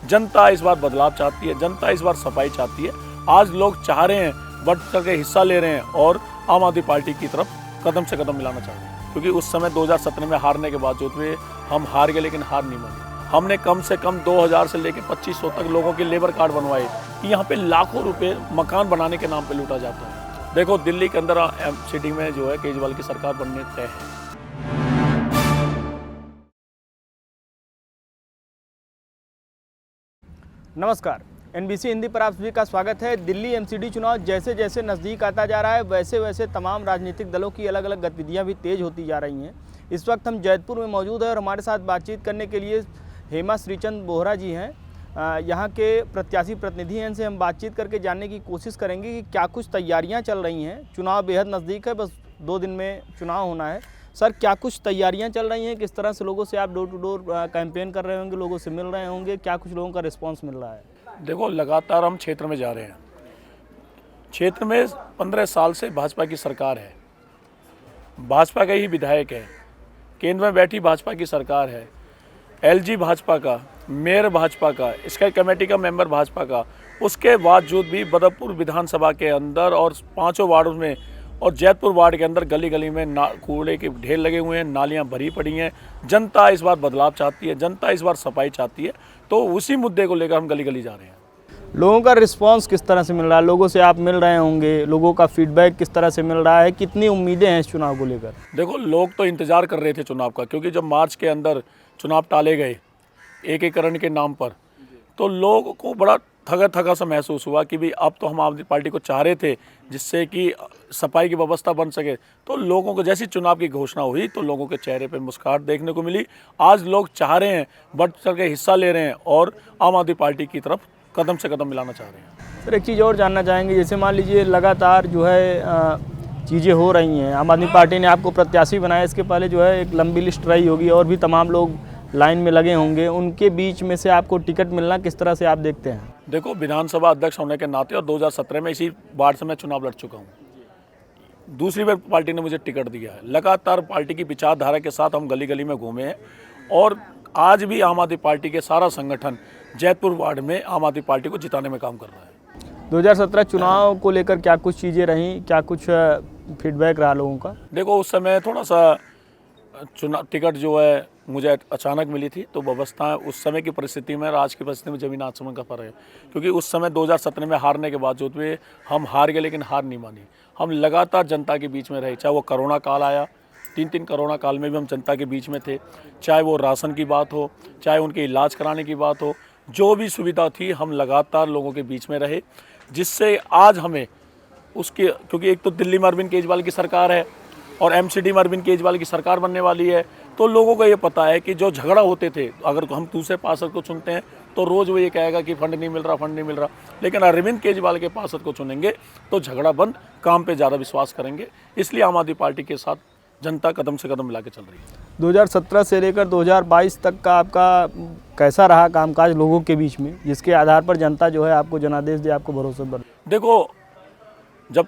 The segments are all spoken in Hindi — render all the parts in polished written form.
जनता इस बार बदलाव चाहती है, जनता इस बार सफाई चाहती है। आज लोग चाह रहे हैं, बढ़ चढ़ के हिस्सा ले रहे हैं और आम आदमी पार्टी की तरफ कदम से कदम मिलाना चाह रहे हैं। क्योंकि उस समय 2017 में हारने के बावजूद भी हम हार गए, लेकिन हार नहीं मानी। हमने कम से कम 2000 से लेकर 2500 तक लोगों के लेबर कार्ड बनवाए कि यहाँ पे लाखों रुपए मकान बनाने के नाम पे लूटा जाता है। देखो दिल्ली के अंदर सिटी में जो है केजरीवाल की सरकार बनने तय है। नमस्कार, एनबीसी हिंदी पर आप सभी का स्वागत है। दिल्ली एमसीडी चुनाव जैसे जैसे नज़दीक आता जा रहा है, वैसे वैसे तमाम राजनीतिक दलों की अलग अलग गतिविधियां भी तेज़ होती जा रही हैं। इस वक्त हम जैतपुर में मौजूद हैं और हमारे साथ बातचीत करने के लिए हेमा श्रीचंद बोहरा जी हैं, यहाँ के प्रत्याशी प्रतिनिधि हैं। इनसे हम बातचीत करके जानने की कोशिश करेंगे कि क्या कुछ तैयारियाँ चल रही हैं। चुनाव बेहद नज़दीक है, बस 2 दिन में चुनाव होना है। सर, क्या कुछ तैयारियां चल रही हैं? किस तरह से लोगों से आप डोर टू डोर कैंपेन कर रहे होंगे, लोगों से मिल रहे होंगे, क्या कुछ लोगों का रिस्पांस मिल रहा है? देखो लगातार हम क्षेत्र में जा रहे हैं। क्षेत्र में 15 साल से भाजपा की सरकार है, भाजपा का ही विधायक है, केंद्र में बैठी भाजपा की सरकार है, एलजी भाजपा का, मेयर भाजपा का, स्काई कमेटी का मेंबर भाजपा का। उसके बावजूद भी बदरपुर विधानसभा के अंदर और 5 वार्डों में और जैतपुर वार्ड के अंदर गली गली में कूड़े के ढेर लगे हुए हैं, नालियां भरी पड़ी हैं। जनता इस बार बदलाव चाहती है, जनता इस बार सफाई चाहती है। तो उसी मुद्दे को लेकर हम गली गली जा रहे हैं। लोगों का रिस्पांस किस तरह से मिल रहा है? लोगों से आप मिल रहे होंगे, लोगों का फीडबैक किस तरह से मिल रहा है? कितनी उम्मीदें हैं इस चुनाव को लेकर? देखो लोग तो इंतजार कर रहे थे चुनाव का, क्योंकि जब मार्च के अंदर चुनाव टाले गए एकीकरण के नाम पर, तो लोगों को बड़ा थका थका सा महसूस हुआ कि भाई अब तो हम आदमी पार्टी को चाह रहे थे जिससे कि सफाई की व्यवस्था बन सके। तो लोगों को जैसी चुनाव की घोषणा हुई तो लोगों के चेहरे पर मुस्कुराहट देखने को मिली। आज लोग चाह रहे हैं, बढ़ चढ़ के हिस्सा ले रहे हैं और आम आदमी पार्टी की तरफ कदम से कदम मिलाना चाह रहे हैं। सर, एक चीज़ और जानना चाहेंगे, जैसे मान लीजिए लगातार जो है चीज़ें हो रही हैं, आम आदमी पार्टी ने आपको प्रत्याशी बनाया, इसके पहले जो है एक लंबी लिस्ट रही होगी और भी तमाम लोग लाइन में लगे होंगे, उनके बीच में से आपको टिकट मिलना किस तरह से आप देखते हैं? देखो विधानसभा अध्यक्ष होने के नाते और 2017 में इसी वार्ड से मैं चुनाव लड़ चुका हूँ। दूसरी बार पार्टी ने मुझे टिकट दिया है। लगातार पार्टी की विचारधारा के साथ हम गली गली में घूमे हैं और आज भी आम आदमी पार्टी के सारा संगठन जैतपुर वार्ड में आम आदमी पार्टी को जिताने में काम कर रहा है। 2017 चुनाव को लेकर क्या कुछ चीज़ें रहीं, क्या कुछ फीडबैक रहा लोगों का? देखो उस समय थोड़ा सा चुनाव टिकट जो है मुझे अचानक मिली थी, तो व्यवस्था उस समय की परिस्थिति में और आज की परिस्थिति में ज़मीन आसमान का फर्क है। क्योंकि उस समय 2017 में हारने के बावजूद भी हम हार गए, लेकिन हार नहीं मानी। हम लगातार जनता के बीच में रहे, चाहे वो कोरोना काल आया, 3 कोरोना काल में भी हम जनता के बीच में थे, चाहे वो राशन की बात हो, चाहे उनके इलाज कराने की बात हो, जो भी सुविधा थी हम लगातार लोगों के बीच में रहे, जिससे आज हमें उसके, क्योंकि एक तो दिल्ली में अरविंद केजरीवाल की सरकार है और एमसीडी में अरविंद केजरीवाल की सरकार बनने वाली है। तो लोगों को ये पता है कि जो झगड़ा होते थे, अगर हम दूसरे पार्षद को चुनते हैं तो रोज़ वो ये कहेगा कि फंड नहीं मिल रहा, फंड नहीं मिल रहा, लेकिन अरविंद केजरीवाल के पार्षद को चुनेंगे तो झगड़ा बंद, काम पे ज़्यादा विश्वास करेंगे। इसलिए आम आदमी पार्टी के साथ जनता कदम से कदम मिला के चल रही है। 2017 से लेकर 2022 तक का आपका कैसा रहा कामकाज लोगों के बीच में, जिसके आधार पर जनता जो है आपको जनादेश दे, आपको भरोसा बढ़े? देखो जब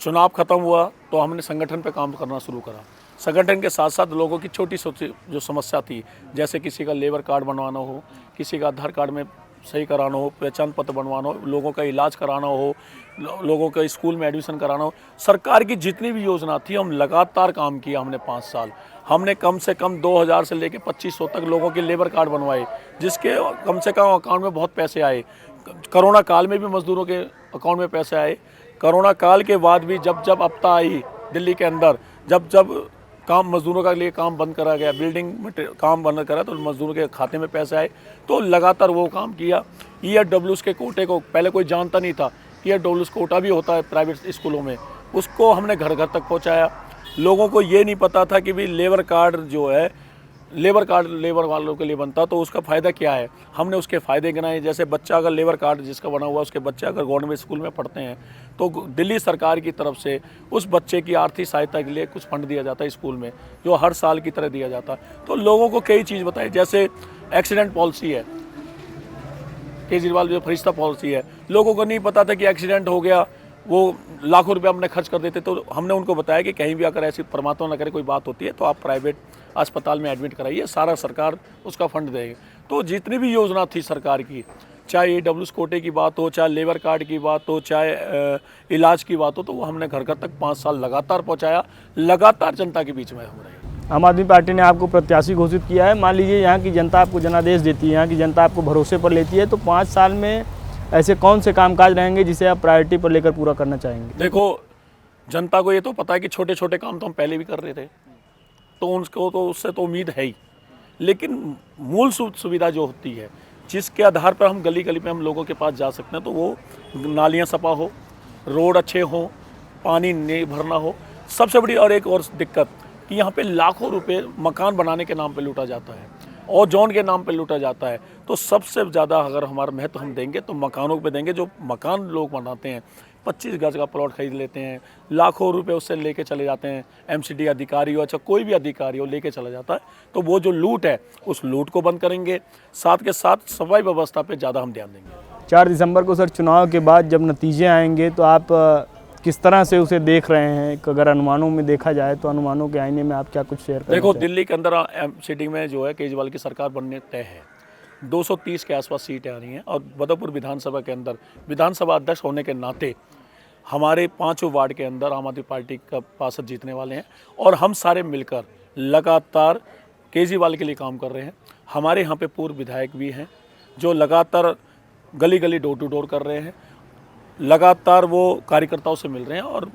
चुनाव खत्म हुआ तो हमने संगठन पे काम करना शुरू करा। संगठन के साथ साथ लोगों की छोटी छोटी जो समस्या थी, जैसे किसी का लेबर कार्ड बनवाना हो, किसी का आधार कार्ड में सही कराना हो, पहचान पत्र बनवाना हो, लोगों का इलाज कराना हो, लोगों का स्कूल में एडमिशन कराना हो, सरकार की जितनी भी योजना थी हम लगातार काम किया। हमने 5 साल हमने कम से कम 2000 से लेकर 2500 तक लोगों के लेबर कार्ड बनवाए, जिसके कम से कम अकाउंट में बहुत पैसे आए। कोरोना काल में भी मजदूरों के अकाउंट में पैसे आए। कोरोना काल के बाद भी जब जब आपदा आई दिल्ली के अंदर, जब जब काम मजदूरों के लिए काम बंद करा गया, बिल्डिंग में काम बंद करा, तो मजदूरों के खाते में पैसे आए, तो लगातार वो काम किया। EWS के कोटे को पहले कोई जानता नहीं था, EWS कोटा भी होता है प्राइवेट स्कूलों में, उसको हमने घर घर तक पहुंचाया। लोगों को ये नहीं पता था कि भाई लेबर कार्ड जो है, लेबर कार्ड लेबर वालों के लिए बनता, तो उसका फ़ायदा क्या है, हमने उसके फ़ायदे गिनाए। जैसे बच्चा अगर लेबर कार्ड जिसका बना हुआ, उसके बच्चे अगर गवर्नमेंट स्कूल में पढ़ते हैं तो दिल्ली सरकार की तरफ से उस बच्चे की आर्थिक सहायता के लिए कुछ फंड दिया जाता है स्कूल में, जो हर साल की तरह दिया जाता है। तो लोगों को कई चीज़ बताई, जैसे एक्सीडेंट पॉलिसी है, केजरीवाल जो फरिश्ता पॉलिसी है, लोगों को नहीं पता था कि एक्सीडेंट हो गया वो लाखों रुपए हमने खर्च कर देते। तो हमने उनको बताया कि कहीं भी अगर ऐसी परमात्मा न करे कोई बात होती है तो आप प्राइवेट अस्पताल में एडमिट कराइए, सारा सरकार उसका फंड देगी। तो जितनी भी योजना थी सरकार की, चाहे AWS कोटे की बात हो, चाहे लेबर कार्ड की बात हो, चाहे इलाज की बात हो, तो वो हमने घर घर तक 5 साल लगातार पहुंचाया, लगातार जनता के बीच में हम रहे। आम आदमी पार्टी ने आपको प्रत्याशी घोषित किया है। मान लीजिए यहाँ की जनता आपको जनादेश देती है, यहाँ की जनता आपको भरोसे पर लेती है, तो 5 साल में ऐसे कौन से कामकाज रहेंगे जिसे आप प्रायोरिटी पर लेकर पूरा करना चाहेंगे? देखो, जनता को ये तो पता है कि छोटे छोटे काम तो हम पहले भी कर रहे थे, तो उनको तो उससे तो उम्मीद है ही, लेकिन मूल सुविधा जो होती है, जिसके आधार पर हम गली गली में हम लोगों के पास जा सकते हैं, तो वो नालियाँ सफा हो, रोड अच्छे हो, पानी नहीं भरना हो। सबसे बड़ी और एक और दिक्कत कि यहाँ पे लाखों रुपए मकान बनाने के नाम पे लूटा जाता है और जॉन के नाम पे लूटा जाता है। तो सबसे ज़्यादा अगर हमारा महत्व हम देंगे तो मकानों पे देंगे। जो मकान लोग बनाते हैं, 25 गज का प्लॉट खरीद लेते हैं, लाखों रुपए उससे लेके चले जाते हैं, MCD अधिकारी हो, अच्छा कोई भी अधिकारी हो, लेके चला जाता है। तो वो जो लूट है, उस लूट को बंद करेंगे, साथ के साथ सफाई व्यवस्था पे ज़्यादा हम ध्यान देंगे। 4 दिसंबर को सर चुनाव के बाद जब नतीजे आएंगे तो आप किस तरह से उसे देख रहे हैं? अगर अनुमानों में देखा जाए तो अनुमानों के आईने में आप क्या कुछ शेयर करें? देखो, दिल्ली के अंदर MCD में जो है केजरीवाल की सरकार बनने तय है। 230 के आसपास सीटें आ रही हैं और बदरपुर विधानसभा के अंदर विधानसभा अध्यक्ष होने के नाते हमारे 5 वार्ड के अंदर आम आदमी पार्टी का पार्षद जीतने वाले हैं और हम सारे मिलकर लगातार केजरीवाल के लिए काम कर रहे हैं। हमारे यहाँ पे पूर्व विधायक भी हैं जो लगातार गली गली डोर टू डोर कर रहे हैं, लगातार वो कार्यकर्ताओं से मिल रहे हैं और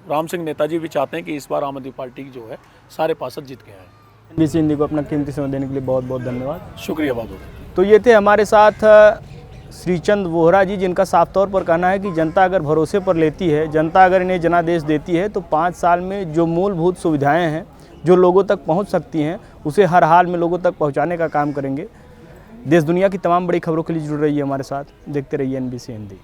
राम सिंह नेताजी भी चाहते हैं कि इस बार आम आदमी पार्टी जो है सारे पार्षद जीत के आए। NBC हिंदी को अपना कीमती समय देने के लिए बहुत बहुत धन्यवाद। शुक्रिया बहादुर। तो ये थे हमारे साथ श्रीचंद वोहरा जी, जिनका साफ तौर पर कहना है कि जनता अगर भरोसे पर लेती है, जनता अगर इन्हें जनादेश देती है, तो 5 साल में जो मूलभूत सुविधाएं हैं जो लोगों तक पहुंच सकती हैं, उसे हर हाल में लोगों तक पहुंचाने का काम करेंगे। देश दुनिया की तमाम बड़ी खबरों के लिए जुड़ रही है हमारे साथ। देखते रहिए NBC हिंदी।